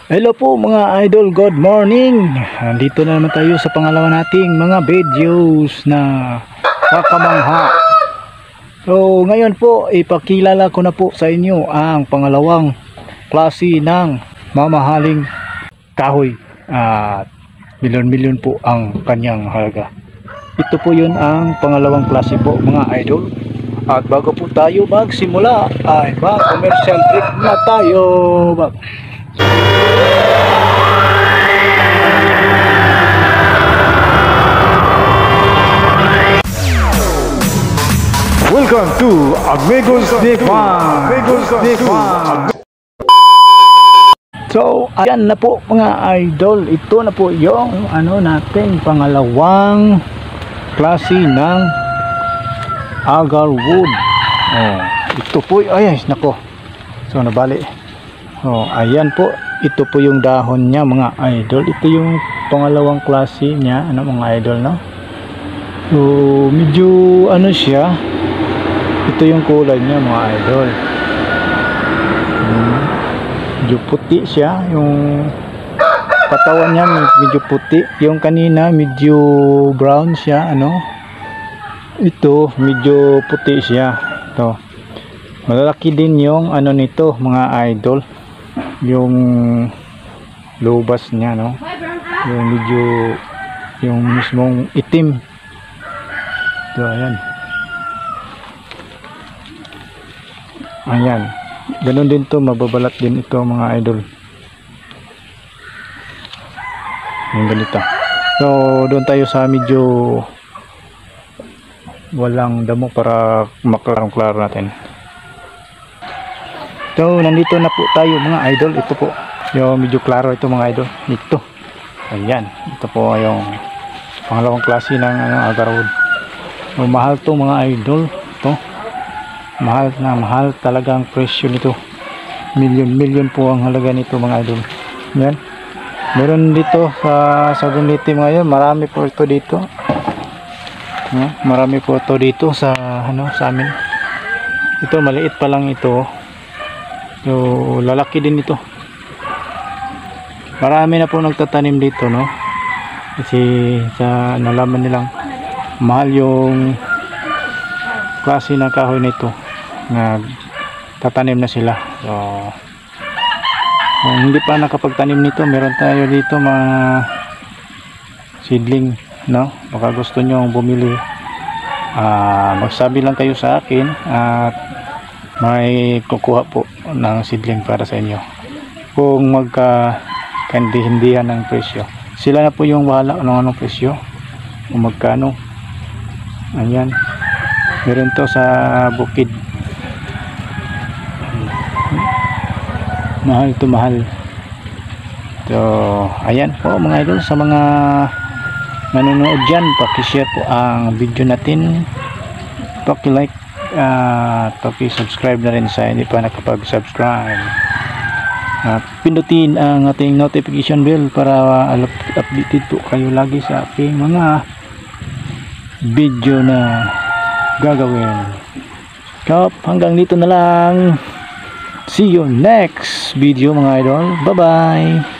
Hello po mga idol, good morning. Nandito na naman tayo sa pangalawa nating mga videos na kakamangha. So ngayon po ipakilala ko na po sa inyo ang pangalawang klase ng mamahaling kahoy. At milyon-milyon po ang kanyang halaga. Ito po yun ang pangalawang klase po mga idol. At bago po tayo magsimula ay commercial break na tayo. Welcome to Amigos de Fan. So, ayan na po mga idol. Ito na po yung natin pangalawang klase ng agar wood. Ito po, ay nako. So, nabali. Ayan po. Ito po yung dahon niya mga idol. Ito yung pangalawang klase niya, mga idol, no? So, medyo siya. Ito yung kulay niya mga idol. Medyo puti siya. Yung katawan niya medyo puti. Yung kanina medyo brown siya. Ito medyo puti siya. Ito. Malalaki din yung nito mga idol. Yung lubas niya, no? Yung medyo yung mismong itim. Ito, ayan. Ayan, ganun din to, mababalat din ito mga idol. Yung ganito. So doon tayo sa medyo walang damo para maklarong-klaro natin. So nandito na po tayo mga idol. Ito po yung medyo klaro ito mga idol. Ito, ayan, ito po yung pangalawang klase ng agar wood. Mahal to mga idol. Ito mahal na mahal talaga ang presyo nito. Milyon po ang halaga nito mga idol. Yan. Meron dito sa Gunite mga yun. Marami po ito dito. Marami po ito dito sa sa amin. Ito maliit pa lang ito. So lalaki din ito. Marami na po nagtatanim dito, no? Kasi sa nalaman nilang mahal yung klase ng kahoy nito. Tatanim na sila. So kung hindi pa nakapagtanim nito, meron tayo dito mga seedling, no? Baka gusto nyo bumili, magsabi lang kayo sa akin at may kukuha po ng seedling para sa inyo. Kung magka-hindihan ng presyo, sila na po yung bahala anong presyo kung magkano. Ayan, meron to sa bukid. Mahal to mahal. So ayan po mga idol, sa mga nanonood dyan, pakishare po ang video natin, paki-like, paki-subscribe na rin sa hindi pa nakapag-subscribe, pindutin ang ating notification bell para updated po kayo lagi sa ating mga video na gagawin. Hanggang dito na lang. See you next video mga idol. Bye bye.